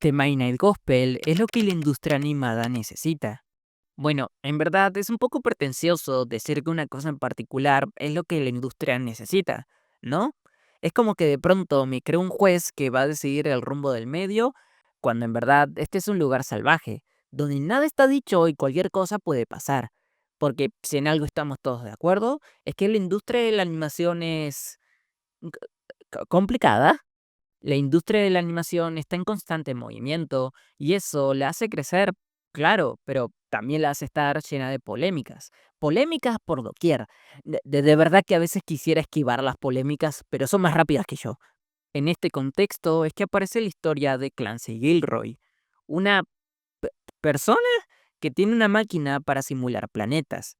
The Midnight Gospel es lo que la industria animada necesita. Bueno, en verdad es un poco pretencioso decir que una cosa en particular es lo que la industria necesita, ¿no? Es como que de pronto me creo un juez que va a decidir el rumbo del medio, cuando en verdad este es un lugar salvaje, donde nada está dicho y cualquier cosa puede pasar. Porque si en algo estamos todos de acuerdo, es que la industria de la animación es complicada. La industria de la animación está en constante movimiento y eso la hace crecer, claro, pero también la hace estar llena de polémicas. Polémicas por doquier. De verdad que a veces quisiera esquivar las polémicas, pero son más rápidas que yo. En este contexto es que aparece la historia de Clancy Gilroy, una persona que tiene una máquina para simular planetas.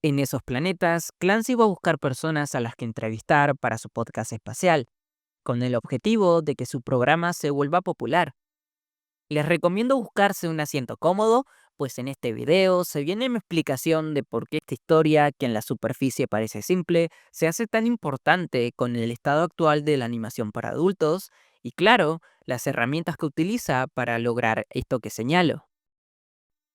En esos planetas, Clancy va a buscar personas a las que entrevistar para su podcast espacial con el objetivo de que su programa se vuelva popular. Les recomiendo buscarse un asiento cómodo, pues en este video se viene mi explicación de por qué esta historia, que en la superficie parece simple, se hace tan importante con el estado actual de la animación para adultos y, claro, las herramientas que utiliza para lograr esto que señalo.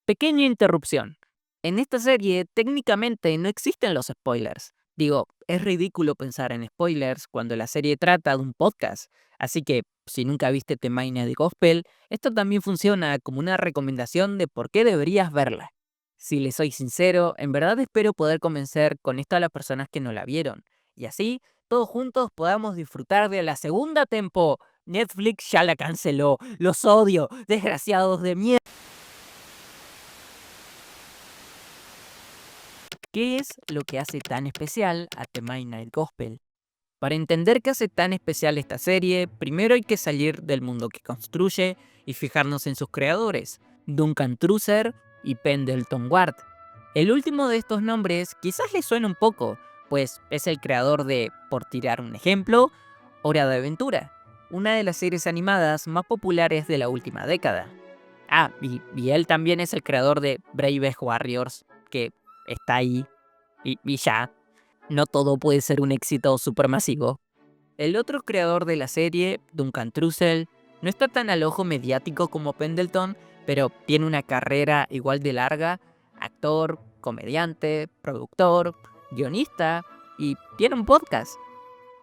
Pequeña interrupción. En esta serie técnicamente no existen los spoilers. Digo, es ridículo pensar en spoilers cuando la serie trata de un podcast. Así que, si nunca viste The Midnight Gospel, esto también funciona como una recomendación de por qué deberías verla. Si les soy sincero, en verdad espero poder convencer con esto a las personas que no la vieron. Y así, todos juntos podamos disfrutar de la segunda tempo. Netflix ya la canceló. Los odio, desgraciados de mierda. ¿Qué es lo que hace tan especial a The Midnight Gospel? Para entender qué hace tan especial esta serie, primero hay que salir del mundo que construye y fijarnos en sus creadores, Duncan Trussell y Pendleton Ward. El último de estos nombres quizás les suene un poco, pues es el creador de, por tirar un ejemplo, Hora de Aventura, una de las series animadas más populares de la última década. Y él también es el creador de Brave Warriors, que está ahí, y ya. No todo puede ser un éxito supermasivo. El otro creador de la serie, Duncan Trussell, no está tan al ojo mediático como Pendleton, pero tiene una carrera igual de larga: actor, comediante, productor, guionista y tiene un podcast,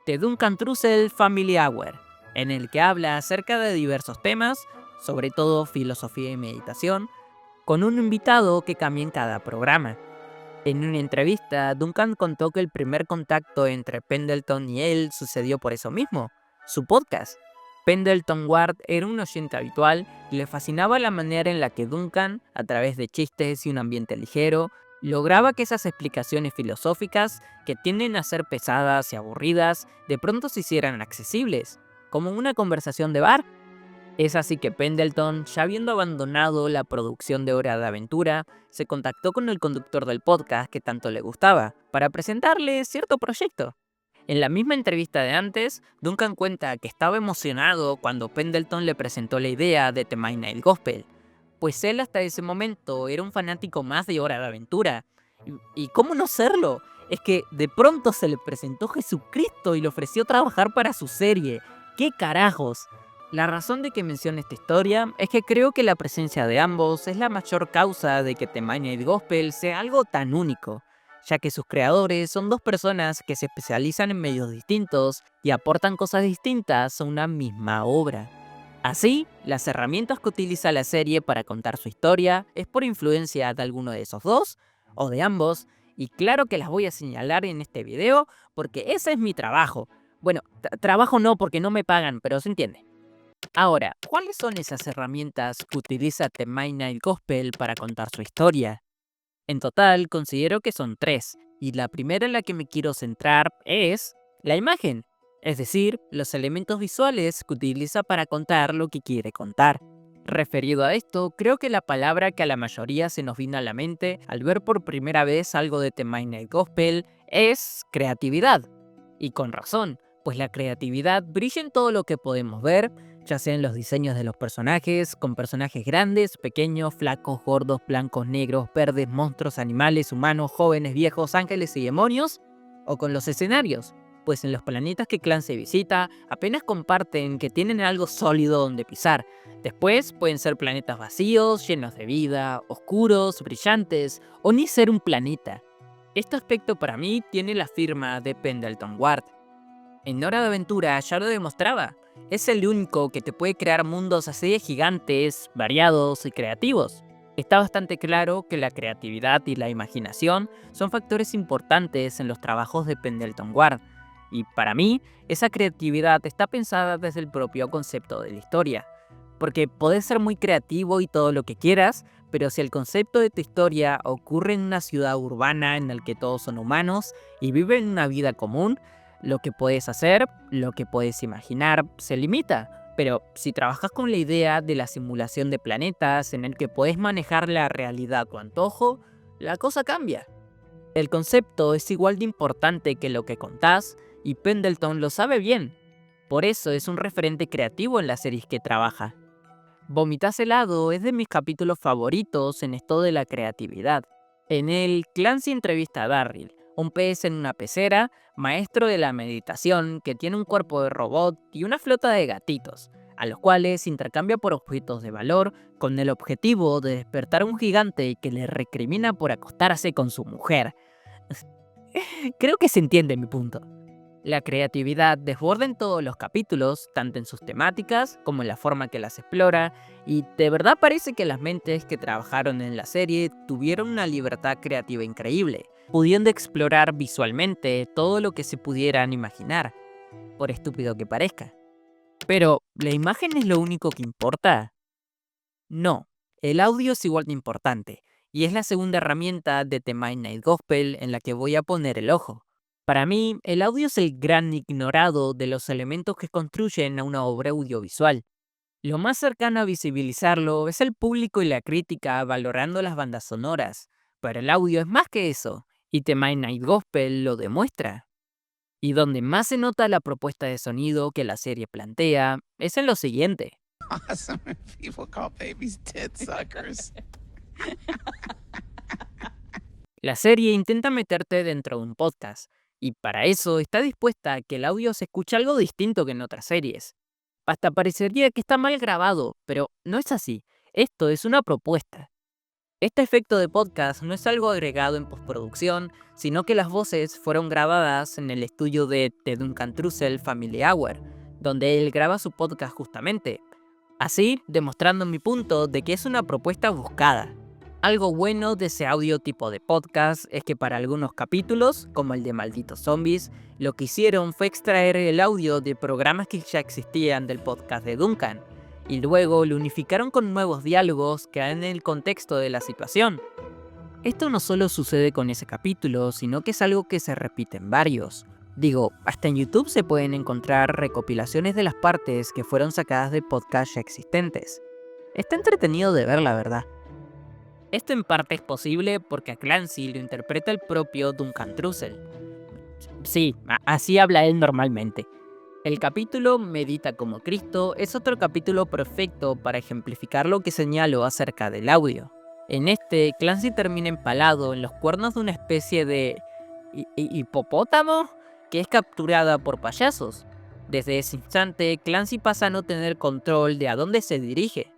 The Duncan Trussell Family Hour, en el que habla acerca de diversos temas, sobre todo filosofía y meditación, con un invitado que cambia en cada programa. En una entrevista, Duncan contó que el primer contacto entre Pendleton y él sucedió por eso mismo, su podcast. Pendleton Ward era un oyente habitual y le fascinaba la manera en la que Duncan, a través de chistes y un ambiente ligero, lograba que esas explicaciones filosóficas, que tienden a ser pesadas y aburridas, de pronto se hicieran accesibles, como una conversación de bar. Es así que Pendleton, ya habiendo abandonado la producción de Hora de Aventura, se contactó con el conductor del podcast que tanto le gustaba, para presentarle cierto proyecto. En la misma entrevista de antes, Duncan cuenta que estaba emocionado cuando Pendleton le presentó la idea de The Midnight Gospel, pues él hasta ese momento era un fanático más de Hora de Aventura. ¿Y cómo no serlo? Es que de pronto se le presentó Jesucristo y le ofreció trabajar para su serie. ¿Qué carajos? La razón de que mencione esta historia es que creo que la presencia de ambos es la mayor causa de que The Midnight Gospel sea algo tan único, ya que sus creadores son dos personas que se especializan en medios distintos y aportan cosas distintas a una misma obra. Así, las herramientas que utiliza la serie para contar su historia es por influencia de alguno de esos dos, o de ambos, y claro que las voy a señalar en este video porque ese es mi trabajo. Bueno, trabajo no porque no me pagan, pero se entiende. Ahora, ¿cuáles son esas herramientas que utiliza The Midnight Gospel para contar su historia? En total, considero que son tres, y la primera en la que me quiero centrar es la imagen, es decir, los elementos visuales que utiliza para contar lo que quiere contar. Referido a esto, creo que la palabra que a la mayoría se nos vino a la mente al ver por primera vez algo de The Midnight Gospel es creatividad. Y con razón, pues la creatividad brilla en todo lo que podemos ver, ya sea en los diseños de los personajes, con personajes grandes, pequeños, flacos, gordos, blancos, negros, verdes, monstruos, animales, humanos, jóvenes, viejos, ángeles y demonios, o con los escenarios. pues en los planetas que Clancy visita apenas comparten que tienen algo sólido donde pisar. Después pueden ser planetas vacíos, llenos de vida, oscuros, brillantes, o ni ser un planeta. Este aspecto para mí tiene la firma de Pendleton Ward. En Hora de Aventura ya lo demostraba. Es el único que te puede crear mundos así de gigantes, variados y creativos. Está bastante claro que la creatividad y la imaginación son factores importantes en los trabajos de Pendleton Ward. Y para mí, esa creatividad está pensada desde el propio concepto de la historia. Porque podés ser muy creativo y todo lo que quieras, pero si el concepto de tu historia ocurre en una ciudad urbana en la que todos son humanos y viven una vida común, lo que puedes hacer, lo que puedes imaginar, se limita. Pero si trabajas con la idea de la simulación de planetas en el que puedes manejar la realidad a tu antojo, la cosa cambia. El concepto es igual de importante que lo que contás, y Pendleton lo sabe bien. Por eso es un referente creativo en las series que trabaja. Vomitas helado es de mis capítulos favoritos en esto de la creatividad. En él, Clancy entrevista a Darryl, un pez en una pecera, maestro de la meditación que tiene un cuerpo de robot y una flota de gatitos, a los cuales intercambia por objetos de valor con el objetivo de despertar a un gigante que le recrimina por acostarse con su mujer. Creo que se entiende mi punto. La creatividad desborda en todos los capítulos, tanto en sus temáticas como en la forma que las explora, y de verdad parece que las mentes que trabajaron en la serie tuvieron una libertad creativa increíble, pudiendo explorar visualmente todo lo que se pudieran imaginar, por estúpido que parezca. Pero, ¿la imagen es lo único que importa? No, el audio es igual de importante, y es la segunda herramienta de The Midnight Gospel en la que voy a poner el ojo. Para mí, el audio es el gran ignorado de los elementos que construyen a una obra audiovisual. Lo más cercano a visibilizarlo es el público y la crítica valorando las bandas sonoras, pero el audio es más que eso, y The Midnight Gospel lo demuestra. Y donde más se nota la propuesta de sonido que la serie plantea es en lo siguiente. Awesome if people call babies tit suckers. La serie intenta meterte dentro de un podcast, y para eso está dispuesta a que el audio se escuche algo distinto que en otras series. Hasta parecería que está mal grabado, pero no es así. Esto es una propuesta. Este efecto de podcast no es algo agregado en postproducción, sino que las voces fueron grabadas en el estudio de The Duncan Trussell Family Hour, donde él graba su podcast justamente. Así, demostrando mi punto de que es una propuesta buscada. Algo bueno de ese audio tipo de podcast es que para algunos capítulos, como el de Malditos Zombies, lo que hicieron fue extraer el audio de programas que ya existían del podcast de Duncan, y luego lo unificaron con nuevos diálogos que dan el contexto de la situación. Esto no solo sucede con ese capítulo, sino que es algo que se repite en varios. Digo, hasta en YouTube se pueden encontrar recopilaciones de las partes que fueron sacadas de podcasts ya existentes. Está entretenido de ver, la verdad. Esto en parte es posible porque a Clancy lo interpreta el propio Duncan Trussell. Sí, así habla él normalmente. El capítulo Medita como Cristo es otro capítulo perfecto para ejemplificar lo que señalo acerca del audio. En este, Clancy termina empalado en los cuernos de una especie de hipopótamo que es capturada por payasos. Desde ese instante, Clancy pasa a no tener control de a dónde se dirige.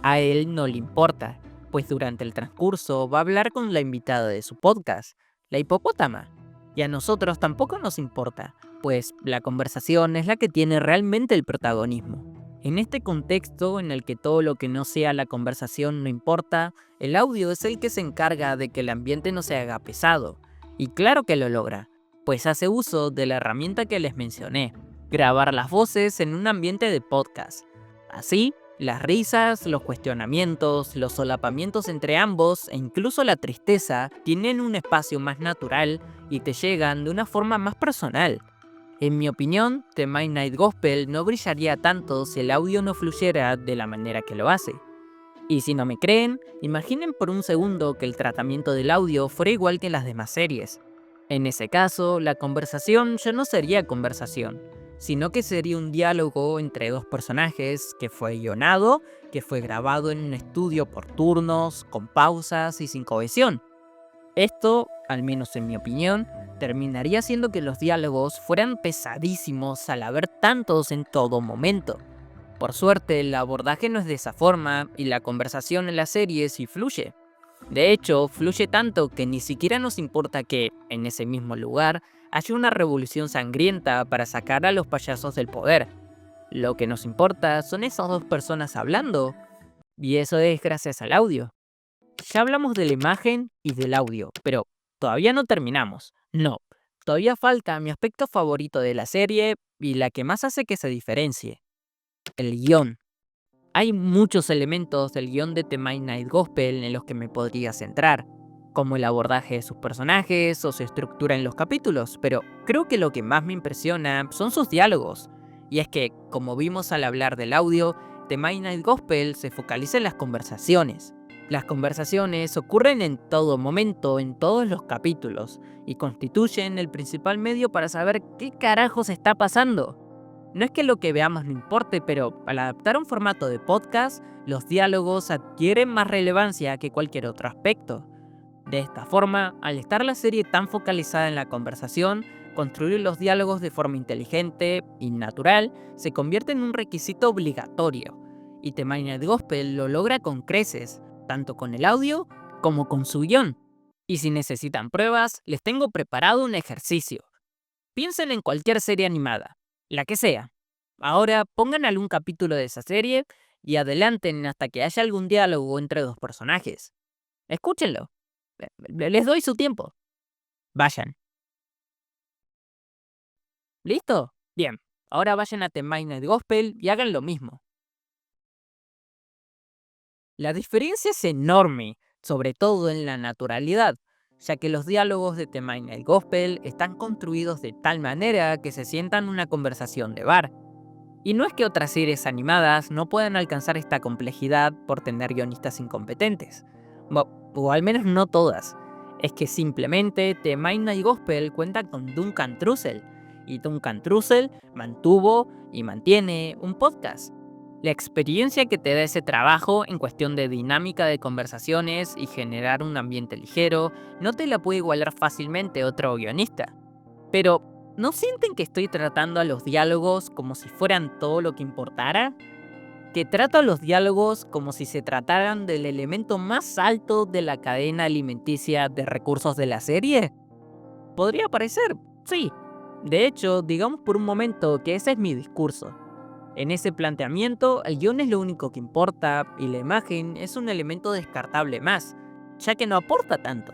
A él no le importa, pues durante el transcurso va a hablar con la invitada de su podcast, la hipopótama. Y a nosotros tampoco nos importa, pues la conversación es la que tiene realmente el protagonismo. En este contexto en el que todo lo que no sea la conversación no importa, el audio es el que se encarga de que el ambiente no se haga pesado. Y claro que lo logra, pues hace uso de la herramienta que les mencioné, grabar las voces en un ambiente de podcast. Así, las risas, los cuestionamientos, los solapamientos entre ambos e incluso la tristeza tienen un espacio más natural y te llegan de una forma más personal. En mi opinión, The Midnight Gospel no brillaría tanto si el audio no fluyera de la manera que lo hace. Y si no me creen, imaginen por un segundo que el tratamiento del audio fuera igual que en las demás series. En ese caso, la conversación ya no sería conversación, sino que sería un diálogo entre dos personajes que fue guionado, que fue grabado en un estudio por turnos, con pausas y sin cohesión. Esto, al menos en mi opinión, terminaría haciendo que los diálogos fueran pesadísimos al haber tantos en todo momento. Por suerte, el abordaje no es de esa forma y la conversación en la serie sí fluye. De hecho, fluye tanto que ni siquiera nos importa que, en ese mismo lugar, haya una revolución sangrienta para sacar a los payasos del poder. Lo que nos importa son esas dos personas hablando, y eso es gracias al audio. Ya hablamos de la imagen y del audio, pero todavía no terminamos. No, todavía falta mi aspecto favorito de la serie y la que más hace que se diferencie: el guión. Hay muchos elementos del guión de The Midnight Gospel en los que me podría centrar, como el abordaje de sus personajes o su estructura en los capítulos, pero creo que lo que más me impresiona son sus diálogos. Y es que, como vimos al hablar del audio, The Midnight Gospel se focaliza en las conversaciones. Las conversaciones ocurren en todo momento, en todos los capítulos, y constituyen el principal medio para saber qué carajos está pasando. No es que lo que veamos no importe, pero al adaptar un formato de podcast, los diálogos adquieren más relevancia que cualquier otro aspecto. De esta forma, al estar la serie tan focalizada en la conversación, construir los diálogos de forma inteligente y natural se convierte en un requisito obligatorio. Y The Midnight Gospel lo logra con creces, tanto con el audio como con su guión. Y si necesitan pruebas, les tengo preparado un ejercicio. Piensen en cualquier serie animada, la que sea. Ahora pongan algún capítulo de esa serie y adelanten hasta que haya algún diálogo entre dos personajes. Escúchenlo. Les doy su tiempo. Vayan. ¿Listo? Bien. Ahora vayan a The Midnight Gospel y hagan lo mismo. La diferencia es enorme, sobre todo en la naturalidad, ya que los diálogos de The Midnight Gospel están construidos de tal manera que se sientan una conversación de bar. Y no es que otras series animadas no puedan alcanzar esta complejidad por tener guionistas incompetentes. O al menos no todas. Es que simplemente The Midnight Gospel cuenta con Duncan Trussell. Y Duncan Trussell mantuvo y mantiene un podcast. La experiencia que te da ese trabajo en cuestión de dinámica de conversaciones y generar un ambiente ligero no te la puede igualar fácilmente otro guionista. Pero, ¿no sienten que estoy tratando a los diálogos como si fueran todo lo que importara? ¿Que trato a los diálogos como si se trataran del elemento más alto de la cadena alimenticia de recursos de la serie? Podría parecer, sí. De hecho, digamos por un momento que ese es mi discurso. En ese planteamiento, el guión es lo único que importa y la imagen es un elemento descartable más, ya que no aporta tanto.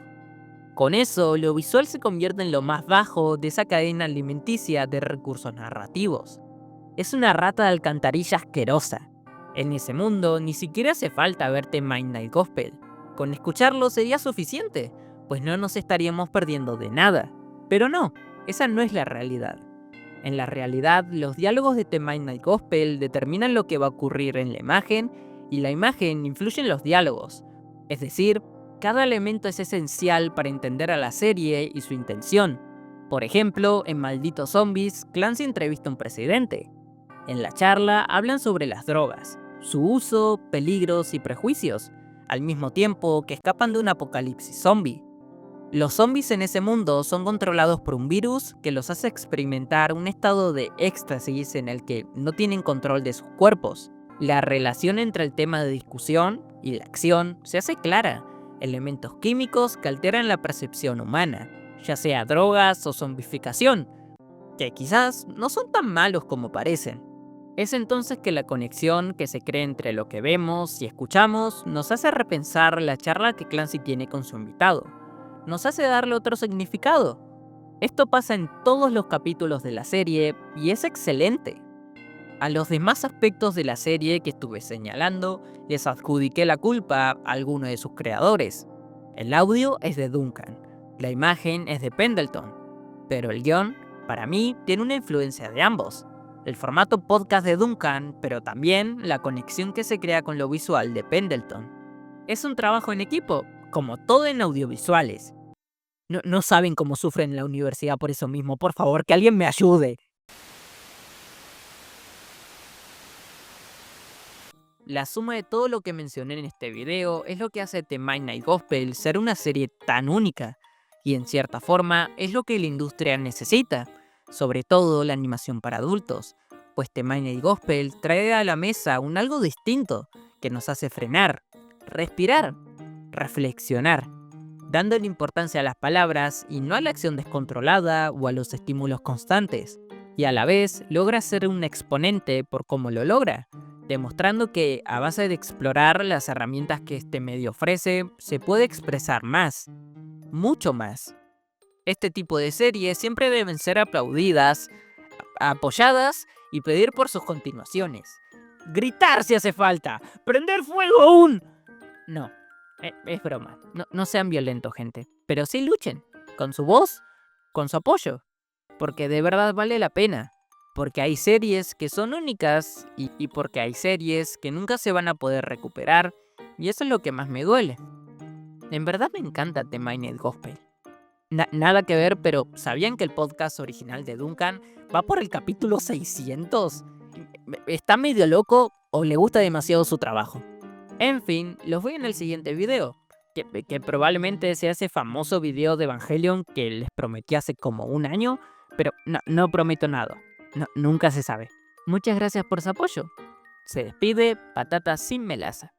Con eso, lo visual se convierte en lo más bajo de esa cadena alimenticia de recursos narrativos. Es una rata de alcantarilla asquerosa. En ese mundo, ni siquiera hace falta verte Midnight Gospel. Con escucharlo sería suficiente, pues no nos estaríamos perdiendo de nada. Pero no, esa no es la realidad. En la realidad, los diálogos de The Midnight Gospel determinan lo que va a ocurrir en la imagen, y la imagen influye en los diálogos. Es decir, cada elemento es esencial para entender a la serie y su intención. Por ejemplo, en Malditos Zombies, Clancy entrevista a un presidente. En la charla hablan sobre las drogas, su uso, peligros y prejuicios, al mismo tiempo que escapan de un apocalipsis zombie. Los zombies en ese mundo son controlados por un virus que los hace experimentar un estado de éxtasis en el que no tienen control de sus cuerpos. La relación entre el tema de discusión y la acción se hace clara: elementos químicos que alteran la percepción humana, ya sea drogas o zombificación, que quizás no son tan malos como parecen. Es entonces que la conexión que se crea entre lo que vemos y escuchamos nos hace repensar la charla que Clancy tiene con su invitado. Nos hace darle otro significado. Esto pasa en todos los capítulos de la serie y es excelente. A los demás aspectos de la serie que estuve señalando, les adjudiqué la culpa a alguno de sus creadores. El audio es de Duncan, la imagen es de Pendleton, pero el guión, para mí, tiene una influencia de ambos. El formato podcast de Duncan, pero también la conexión que se crea con lo visual de Pendleton. Es un trabajo en equipo, como todo en audiovisuales. No saben cómo sufren en la universidad por eso mismo. Por favor, que alguien me ayude. La suma de todo lo que mencioné en este video es lo que hace The Midnight Gospel ser una serie tan única. Y en cierta forma es lo que la industria necesita, sobre todo la animación para adultos, pues The Midnight Gospel trae a la mesa un algo distinto que nos hace frenar, respirar, reflexionar, dándole importancia a las palabras y no a la acción descontrolada o a los estímulos constantes. Y a la vez logra ser un exponente por cómo lo logra, demostrando que a base de explorar las herramientas que este medio ofrece, se puede expresar más, mucho más. Este tipo de series siempre deben ser aplaudidas, apoyadas y pedir por sus continuaciones. Gritar si hace falta, prender fuego aún. No, es broma. No sean violentos, gente. Pero sí luchen, con su voz, con su apoyo. Porque de verdad vale la pena. Porque hay series que son únicas y porque hay series que nunca se van a poder recuperar. Y eso es lo que más me duele. En verdad me encanta The Midnight Gospel. Nada que ver, pero ¿sabían que el podcast original de Duncan va por el capítulo 600? ¿Está medio loco o le gusta demasiado su trabajo? En fin, los veo en el siguiente video, que probablemente sea ese famoso video de Evangelion que les prometí hace como un año, pero no prometo nada. Nunca se sabe. Muchas gracias por su apoyo. Se despide Patata sin Melaza.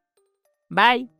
Bye.